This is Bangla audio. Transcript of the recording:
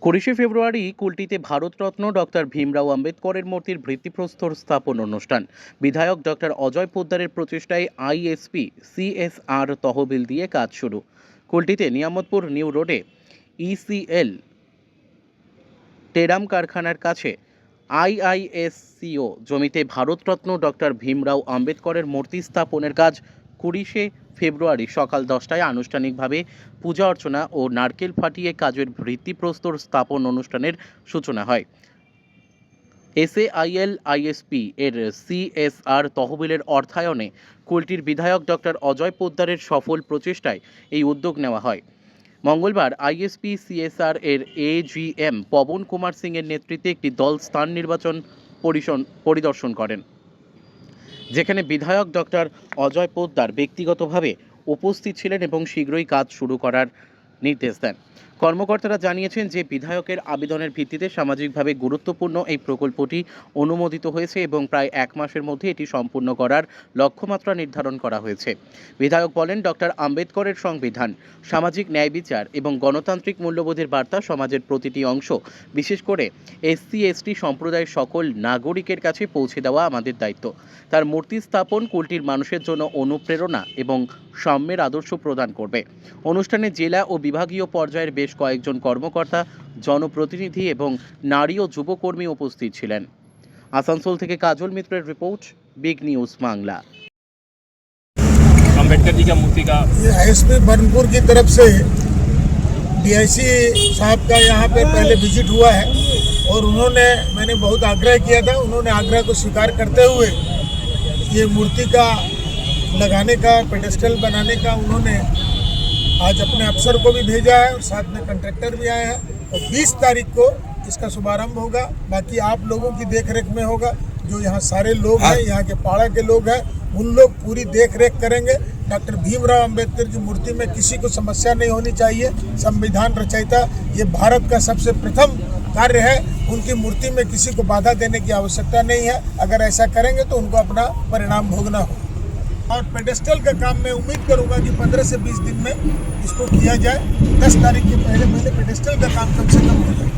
২৯শে ফেব্রুয়ারি কুলটিতে ভারতরত্ন ডক্টর ভীমরাও আম্বেদকরের মূর্তির ভিত্তিপ্রস্তর স্থাপন অনুষ্ঠান। বিধায়ক ডক্টর অজয় পোদ্দারের প্রচেষ্টায় আইএসপি সিএসআর তহবিল দিয়ে কাজ শুরু। কুলটিতে নিয়ামতপুর নিউ রোডে ইসিএল টেরাম কারখানার কাছে আইআইএসসিও জমিতে ভারতরত্ন ডক্টর ভীমরাও আম্বেদকরের মূর্তি স্থাপনের কাজ ২৯শে ফেব্রুয়ারি সকাল 10টায় আনুষ্ঠানিকভাবে পূজা অর্চনা ও নারকেল ফাটিয়ে কাজের ভিত্তিপ্রস্তর স্থাপন অনুষ্ঠানের সূচনা হয়। এসএআইএল আইএসপি এর সিএসআর তহবিলের অর্থায়নে কুলটির বিধায়ক ডক্টর অজয় পোদ্দারের সফল প্রচেষ্টায় এই উদ্যোগ নেওয়া হয়। মঙ্গলবার আইএসপি সিএসআর এর এজিএম পবন কুমার সিং এর নেতৃত্বে একটি দল স্থান নির্বাচন পরিদর্শন করেন, যেখানে বিধায়ক ডক্টর অজয় পোদ্দার ব্যক্তিগতভাবে উপস্থিত ছিলেন এবং শীঘ্রই কাজ শুরু করার নির্দেশ দেন। কর্মকর্তারা জানিয়েছেন যে বিধায়কের আবেদনের ভিত্তিতে সামাজিকভাবে গুরুত্বপূর্ণ এই প্রকল্পটি অনুমোদিত হয়েছে এবং প্রায় 1 মাসের মধ্যে এটি সম্পূর্ণ করার লক্ষ্যমাত্রা নির্ধারণ করা হয়েছে। বিধায়ক বলেন, ডক্টর আম্বেদকরের সংবিধান, সামাজিক ন্যায় বিচার এবং গণতান্ত্রিক মূল্যবোধের বার্তা সমাজের প্রতিটি অংশ, বিশেষ করে এসসি এসটি সম্প্রদায়ের সকল নাগরিকের কাছে পৌঁছে দেওয়া আমাদের দায়িত্ব। তার মূর্তি স্থাপন কুলটির মানুষের জন্য অনুপ্রেরণা এবং সাম্যের আদর্শ প্রদান করবে। অনুষ্ঠানে জেলা ও বিভাগীয় পর্যায়ের বেশ কয়েকজন কর্মকর্তা, জনপ্রতিনিধি এবং নারী ও যুবকর্মী উপস্থিত ছিলেন। আসানসোল থেকে কাজল মিত্রের report, big news Bangla. Ambedkar ji का मूर्ति का एसपी बर्नपुर की तरफ से डीआईसी साहब का यहाँ पे पहले विजिट हुआ है और मैंने बहुत आग्रह किया था, उन्होंने आग्रह को स्वीकार करते हुए ये मूर्ति का लगाने का, पेडेस्टल बनाने का उन्होंने आज अपने अफसर को भी भेजा है और साथ में कंट्रैक्टर भी आए हैं और 20 तारीख को इसका शुभारंभ होगा। बाकी आप लोगों की देखरेख में होगा। जो यहाँ सारे लोग हैं, यहाँ के पाड़ा के लोग हैं, उन लोग पूरी देख रेख करेंगे। डॉक्टर भीमराव अंबेडकर की मूर्ति में किसी को समस्या नहीं होनी चाहिए। संविधान रचयिता, ये भारत का सबसे प्रथम कार्य है, उनकी मूर्ति में किसी को बाधा देने की आवश्यकता नहीं है। अगर ऐसा करेंगे तो उनको अपना परिणाम भोगना हो। और पेडेस्टल का काम मैं उम्मीद करूंगा कि 15 से 20 दिन में इसको किया जाए। 10 तारीख के पहले पेडेस्टल का काम कम से कम हो जाए।